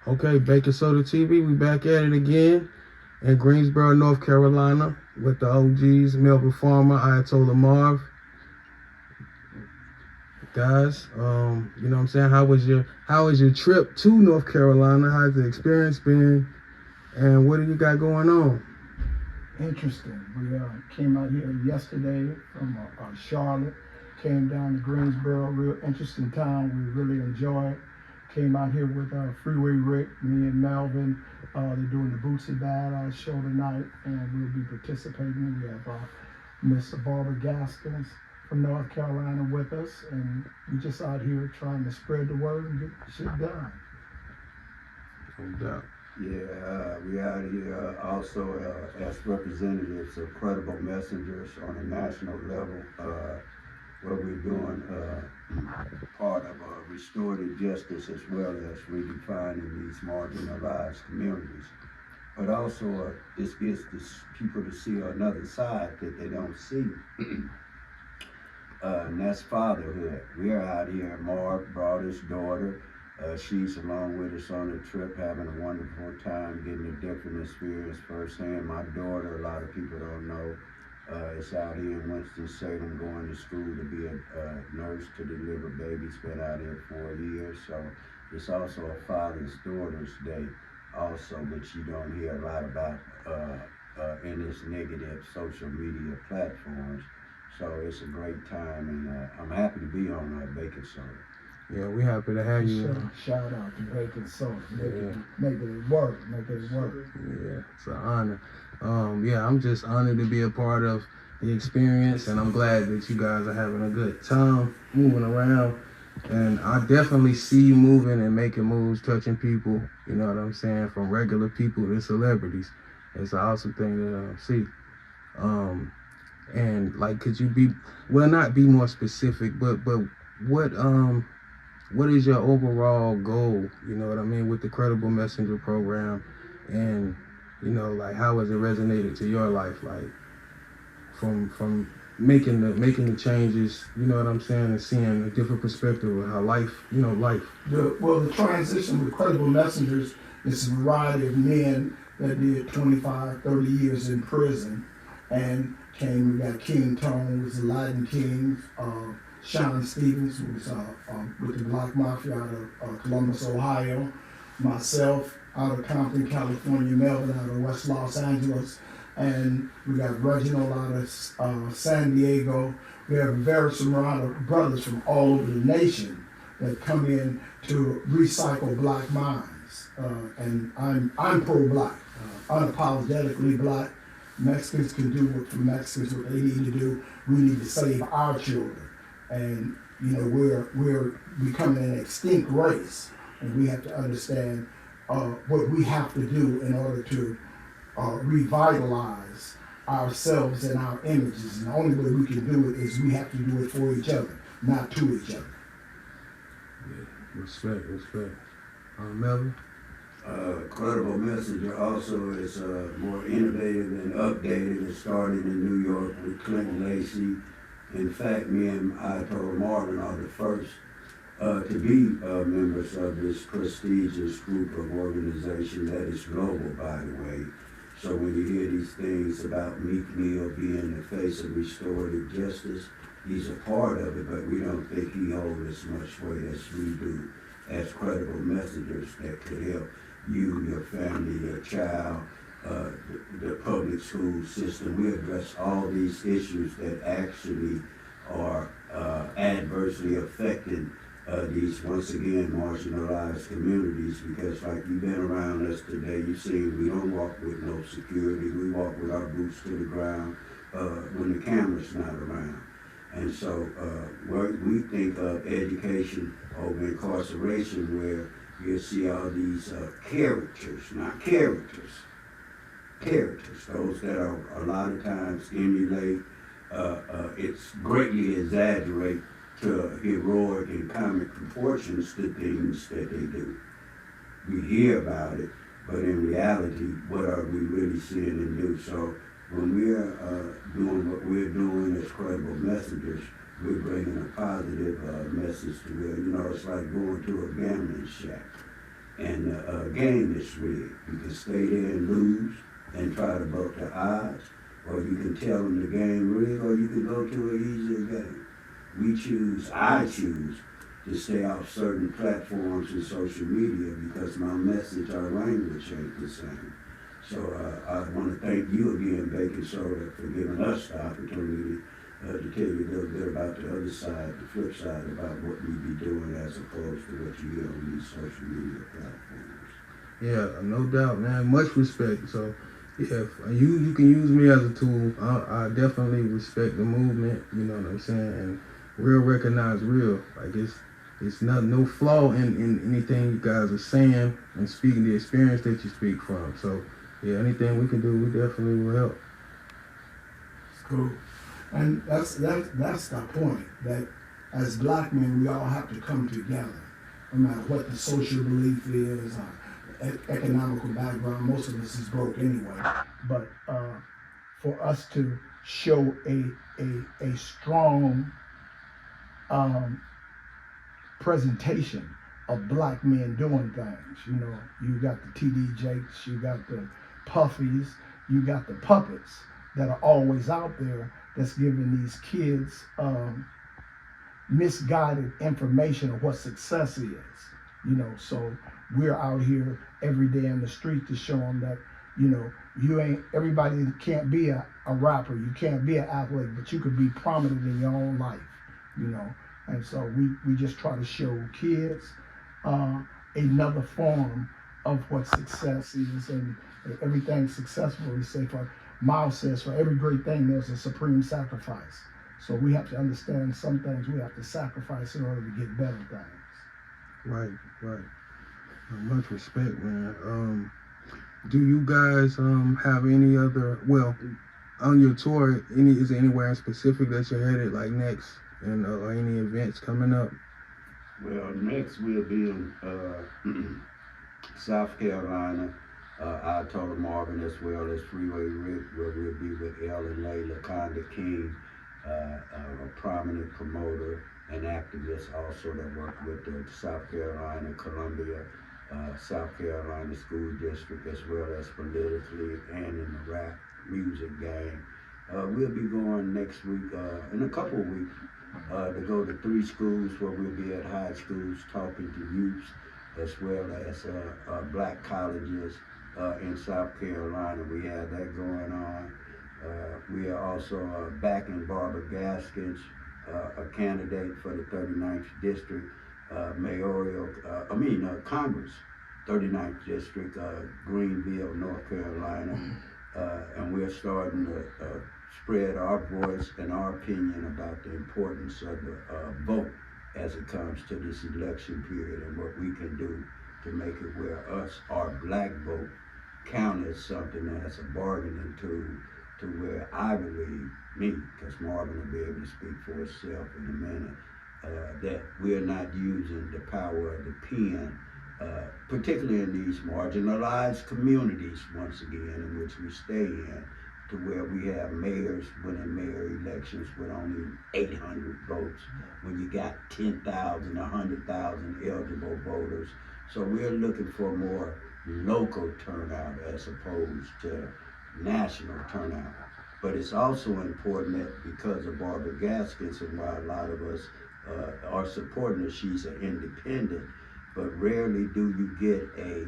Okay, Baker Soda TV, we back at it again in Greensboro, North Carolina with the OGs, Melvin Farmer, Ayatollah Marv. Guys, you know what I'm saying? How was your trip to North Carolina? How's the experience been? And what do you got going on? Interesting. We came out here yesterday from Charlotte, came down to Greensboro, real interesting town. We really enjoyed. Came out here with Freeway Rick, me and Melvin. They're doing the Bootsy Bad show tonight, and we'll be participating. We have Miss Barbara Gaskins from North Carolina with us, and we just out here trying to spread the word and get shit done. No doubt. Yeah, we out here also as representatives of credible messengers on a national level. What we're doing, part of restorative justice as well as redefining these marginalized communities. But also, this gets people to see another side that they don't see. And that's fatherhood. We're out here. Marv brought his daughter. She's along with us on the trip, having a wonderful time, getting a different experience firsthand. My daughter, a lot of people don't know, is out here in Winston-Salem going to school to be a nurse to deliver babies. Been out here 4 years, so it's also a Father's Daughter's Day also, which you don't hear a lot about in this negative social media platforms. So it's a great time, and I'm happy to be on Baker Soda. Yeah, we happy to have you. Shout out to Baker Soda. Making it work. Yeah, it's an honor. Yeah, I'm just honored to be a part of the experience, and I'm glad that you guys are having a good time moving around. And I definitely see you moving and making moves, touching people, you know what I'm saying, from regular people to celebrities. It's an awesome thing to see. And like, could you not be more specific, but what is your overall goal, you know what I mean, with the Credible Messenger program? And, you know, like, how has it resonated to your life, like, from making the changes, you know what I'm saying, and seeing a different perspective of how life. The transition with Credible Messengers is a variety of men that did 25, 30 years in prison and came. We got King Tone, who was the Latin King, Sean Stevens, who was with the Black Mafia out of Columbus, Ohio, myself out of Compton, California, Melvin out of West Los Angeles, and we got Reginald out of San Diego. We have a various amount of brothers from all over the nation that come in to recycle black minds. And I'm pro-black, unapologetically black. Mexicans can do what they need to do. We need to save our children. And you know, we're becoming an extinct race, and we have to understand what we have to do in order to revitalize ourselves and our images. And the only way we can do it is we have to do it for each other, not to each other. Yeah, respect. Melvin? Credible Messenger also is more innovative and updated. It started in New York with Clinton Lacey. In fact, me and Ayatollah Marvin are the first to be members of this prestigious group of organization that is global, by the way. So when you hear these things about Meek Mill being the face of restorative justice, he's a part of it, but we don't think he holds as much weight as we do as credible messengers that could help you, your family, your child, the public school system. We address all these issues that actually are adversely affecting these, once again, marginalized communities, because like you've been around us today, you've seen we don't walk with no security. We walk with our boots to the ground when the camera's not around. And so we think of education over incarceration, where you see all these characters, not characters, those that are a lot of times emulate, it's greatly exaggerate to heroic and comic proportions to things that they do. We hear about it, but in reality, what are we really seeing and do? So when we're doing what we're doing as credible messengers, we're bringing a positive message to where, you know, it's like going to a gambling shack. And the game is rigged. You can stay there and lose and try to buck the odds, or you can tell them the game rigged, or you can go to an easier game. I choose to stay off certain platforms and social media because my message, our language ain't the same. So I want to thank you again, Bacon Soda, for giving us the opportunity to tell you a little bit about the other side, the flip side about what we be doing as opposed to what you hear on these social media platforms. Yeah, no doubt, man. Much respect. So, yeah, if you can use me as a tool. I definitely respect the movement. You know what I'm saying? And real recognize real. Like it's no flaw in anything you guys are saying and speaking the experience that you speak from. So, yeah, anything we can do, we definitely will help. Cool. And that's the point, that as black men, we all have to come together, no matter what the social belief is, economical background. Most of us is broke anyway. But for us to show a strong presentation of black men doing things. You know, you got the TD Jakes, you got the Puffies, you got the puppets that are always out there that's giving these kids misguided information of what success is. You know, so we're out here every day in the street to show them that, you know, everybody can't be a rapper, you can't be an athlete, but you could be prominent in your own life, you know. And so we just try to show kids another form of what success is, and everything successful. We say, for Marv says, for every great thing there's a supreme sacrifice. So we have to understand some things we have to sacrifice in order to get better things. Right. Much respect, man. Do you guys have any other, on your tour, is there anywhere in specific that you're headed like next, and any events coming up? Well, next we'll be in South Carolina, Ayatollah, Marvin, as well as Freeway Rick, where we'll be with Elle and Layla, Conda King, a prominent promoter and activist also that worked with the South Carolina, Columbia, South Carolina School District, as well as politically and in the rap music game. We'll be going next week, in a couple of weeks, to go to 3 schools where we'll be at high schools talking to youths, as well as black colleges in South Carolina. We have that going on. We are also backing Barbara Gaskins, a candidate for the 39th District Congress, 39th District, Greenville, North Carolina. And we're starting to spread our voice and our opinion about the importance of the vote as it comes to this election period, and what we can do to make it where our black vote count as something that's a bargaining tool, to where I believe, because Marvin will be able to speak for himself in a minute, that we're not using the power of the pen, particularly in these marginalized communities, once again, in which we stay in, to where we have mayors winning mayor elections with only 800 votes, when you got 10,000, 100,000 eligible voters. So we're looking for more local turnout as opposed to national turnout. But it's also important that because of Barbara Gaskins, and why a lot of us are supporting her, she's an independent, but rarely do you get a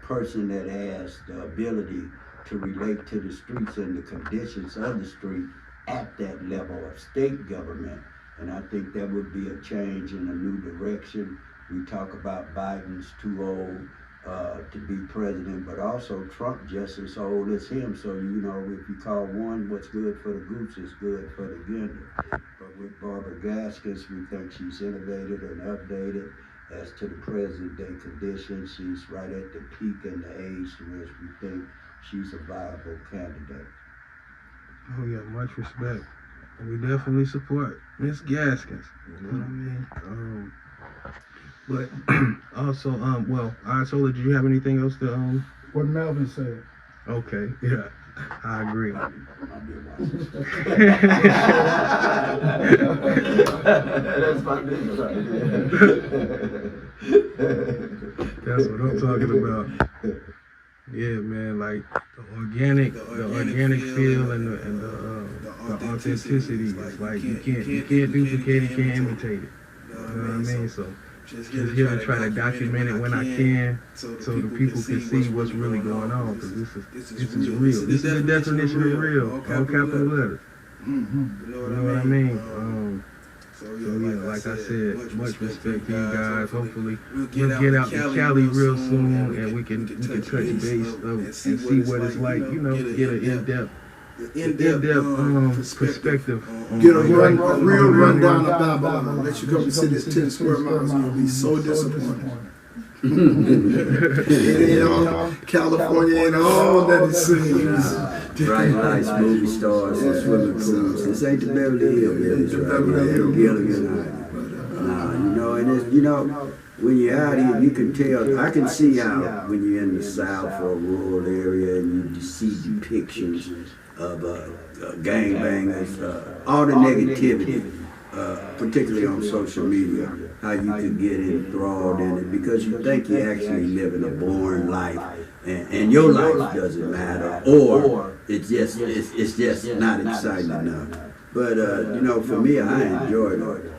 person that has the ability to relate to the streets and the conditions of the street at that level of state government. And I think that would be a change in a new direction. We talk about Biden's too old to be president, but also Trump just as old as him. So, you know, if you call one what's good for the goose is good for the gander. But with Barbara Gaskins, we think she's innovated and updated as to the present day conditions. She's right at the peak in the age to which we think she's a viable candidate. Oh yeah, much respect. We definitely support Miss Gaskins. You know what I mean? But also, Ayatollah, do you have anything else to What Melvin said. Okay, yeah, I agree. That's my business right there. That's what I'm talking about. Yeah, man, like the organic feel and the authenticity. It's like you can't duplicate it, can't imitate it. You know what I mean? So just here to try to document it when I can, so the people can see what's really going on. Because this is real. This is the definition of real. All capital letters. You know what I mean? So yeah, like I said, much respect to you guys. Hopefully we'll get out to Cali real soon, and we can touch base and see what it's like. You know, get an in-depth perspective. Get a real rundown of Babylon. Let you come and see this 10 square miles. You'll be so disappointed. California and all that it seems. Bright lights, movie stars, and swimming pools. This ain't the Beverly Hills, right? When you're out here, you can tell. I can see how when you're in the South or a rural area and you see depictions of gangbangers, all the negativity. Particularly on social media, how you can get enthralled in it because you think you're actually living a boring life, and your life doesn't matter, or it's just not exciting enough. But for me, I enjoy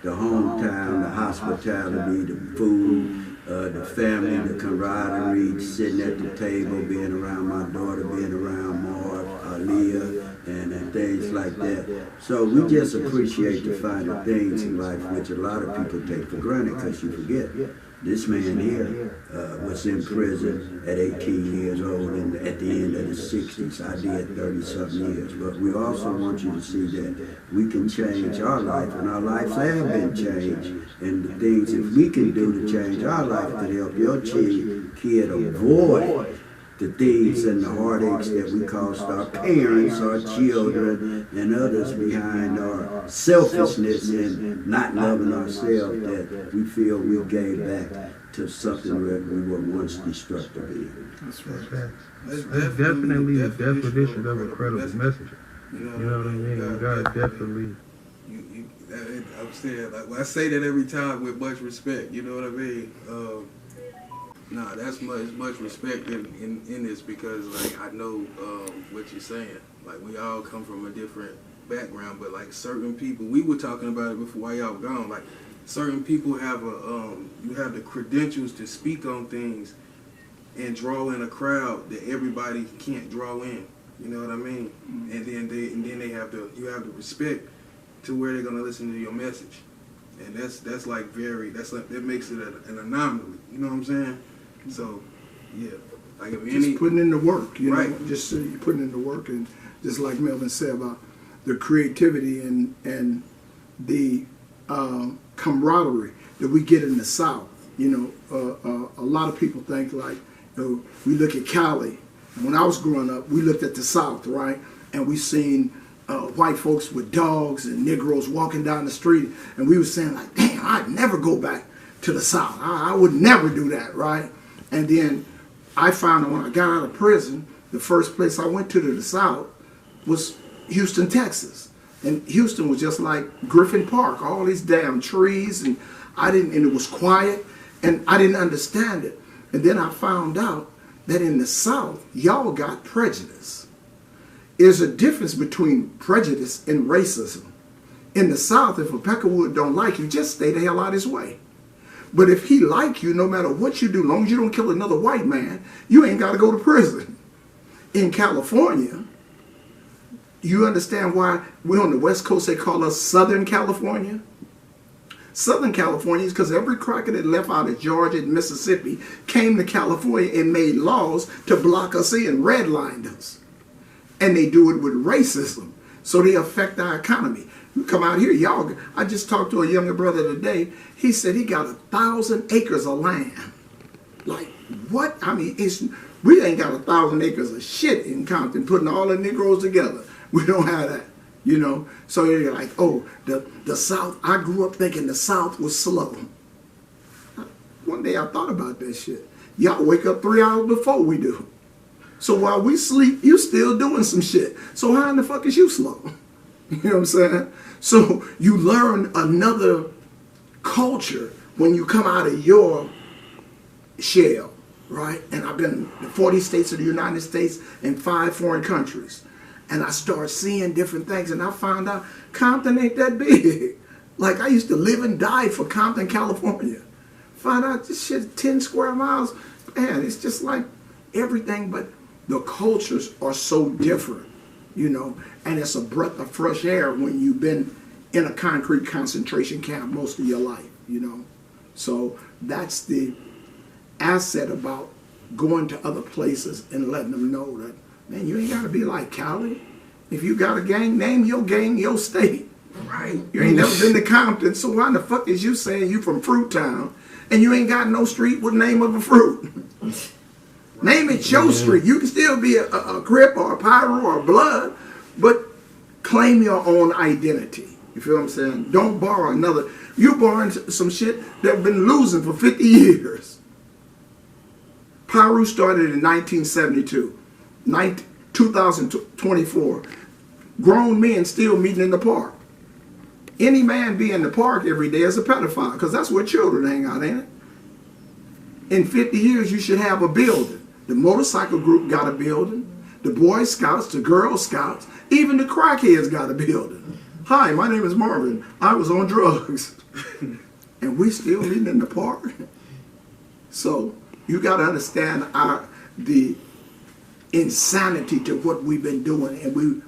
the hometown, the hospitality, the food, the family, the camaraderie, sitting at the table, being around my daughter, being around Marv, Aaliyah, and things like that. So we just appreciate the finer things in life, which a lot of people take for granted because you forget. This man here was in prison at 18 years old and at the end of the 60s. I did 30-something years. But we also want you to see that we can change our life, and our lives have been changed. And the things, if we can do to change our life, could help your kid avoid the things and the heartaches that we cost our parents, our children, and others behind our selfishness and not loving ourselves that we feel we gave back to something that we were once destructive in. That's right. That's definitely the definition of a credible messenger. You know what I mean? You gotta definitely. I'm saying, like, I say that every time with much respect. You know what I mean? Nah, that's much respect in this because, like, I know what you're saying. Like, we all come from a different background, but, like, certain people, we were talking about it before while y'all were gone, like, certain people have you have the credentials to speak on things and draw in a crowd that everybody can't draw in. You know what I mean? And then they have you have the respect to where they're gonna listen to your message, and that's like that makes it an anomaly. You know what I'm saying? So, yeah, like if just putting in the work, you know, just so you're putting in the work, and just like Melvin said about the creativity and the camaraderie that we get in the South. You know, a lot of people think like, we look at Cali. When I was growing up, we looked at the South, right, and we seen white folks with dogs and Negroes walking down the street, and we were saying like, damn, I'd never go back to the South. I would never do that, right? And then I found that when I got out of prison, the first place I went to the South was Houston, Texas. And Houston was just like Griffin Park, all these damn trees, and it was quiet, and I didn't understand it. And then I found out that in the South, y'all got prejudice. There's a difference between prejudice and racism. In the South, if a Peckerwood don't like you, just stay the hell out of his way. But if he like you, no matter what you do, as long as you don't kill another white man, you ain't got to go to prison. In California, you understand why we're on the West Coast, they call us Southern California? Southern California is because every cracker that left out of Georgia and Mississippi came to California and made laws to block us in, redlined us. And they do it with racism. So they affect our economy. You come out here, y'all. I just talked to a younger brother today. He said he got 1,000 acres of land. Like, what? I mean, we ain't got 1,000 acres of shit in Compton, putting all the Negroes together. We don't have that, you know. So you're like, oh, the South. I grew up thinking the South was slow. One day I thought about that shit. Y'all wake up 3 hours before we do. So while we sleep, you still doing some shit. So how in the fuck is you slow? You know what I'm saying? So you learn another culture when you come out of your shell, right? And I've been in 40 states of the United States and 5 foreign countries. And I started seeing different things, and I found out Compton ain't that big. Like, I used to live and die for Compton, California. Find out this shit 10 square miles. Man, it's just like everything, but the cultures are so different, you know, and it's a breath of fresh air when you've been in a concrete concentration camp most of your life, you know. So that's the asset about going to other places and letting them know that, man, you ain't got to be like Cali. If you got a gang, name your state. Right. You ain't never been to Compton, so why the fuck is you saying you from Fruit Town and you ain't got no street with the name of a fruit? Name it your street. You can still be a Crip or a Pyro or a Blood, but claim your own identity. You feel what I'm saying? Don't borrow another. You borrowing some shit that have been losing for 50 years. Pyro started in 1972. 2024. Grown men still meeting in the park. Any man be in the park every day is a pedophile, because that's where children hang out, ain't it? In 50 years, you should have a building. The motorcycle group got a building. The Boy Scouts, the Girl Scouts, even the crackheads got a building. Hi, my name is Marvin. I was on drugs. And we still meeting in the park. So you got to understand the insanity to what we've been doing, and we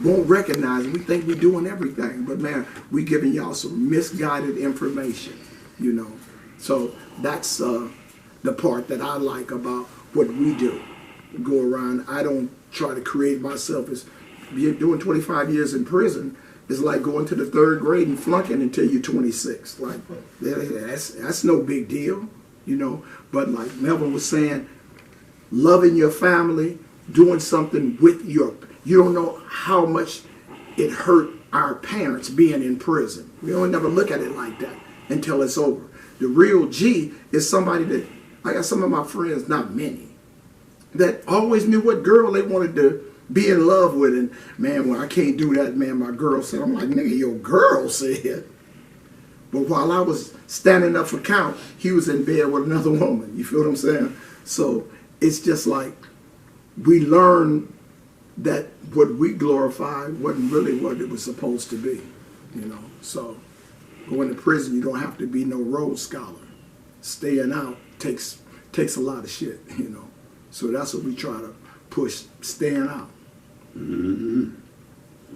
won't recognize it. We think we're doing everything, but man, we giving y'all some misguided information, you know. So that's the part that I like about what we do. Go around, I don't try to create myself as doing 25 years in prison is like going to the 3rd grade and flunking until you're 26. Like, that's no big deal, you know. But like Melvin was saying, loving your family, doing something with you don't know how much it hurt our parents being in prison. We don't never look at it like that until it's over. The real G is somebody that, I got some of my friends, not many, that always knew what girl they wanted to be in love with. And man, when I can't do that, man, my girl said, I'm like, nigga, your girl said. But while I was standing up for count, he was in bed with another woman. You feel what I'm saying? So it's just like we learn that what we glorified wasn't really what it was supposed to be, you know. So going to prison, you don't have to be no Rhodes Scholar. Staying out takes a lot of shit, you know. So that's what we try to push, staying out. Mm-hmm.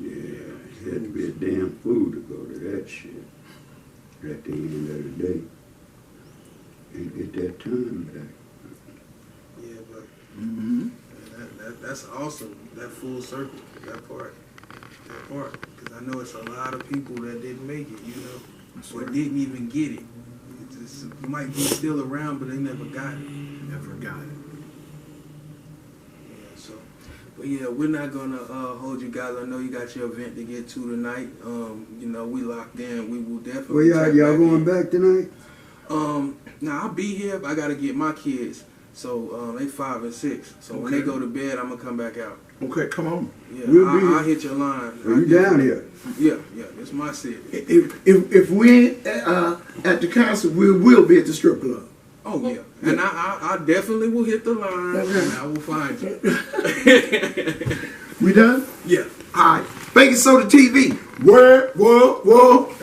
Yeah, it had to be a damn fool to go to that shit at the end of the day and get that time back. Yeah, but Mm-hmm. that's awesome. That full circle, that part. Because I know it's a lot of people that didn't make it, you know, or didn't even get it. It might be still around, but they never got it. Never got it. Yeah, so, but yeah, we're not gonna hold you guys. I know you got your event to get to tonight. You know, we locked in. We will definitely. Well, y'all going back tonight? Now I'll be here, but I gotta get my kids. So they 5 and 6. So when they go to bed, I'm gonna come back out. Okay, come on. Yeah, We'll be I'll here. hit your line. Are you down here? Yeah, it's my city. If we ain't at the concert, we will be at the strip club. Oh yeah, and I definitely will hit the line, and I will find you. We done? Yeah. All right. Baking Soda TV. Word, whoa.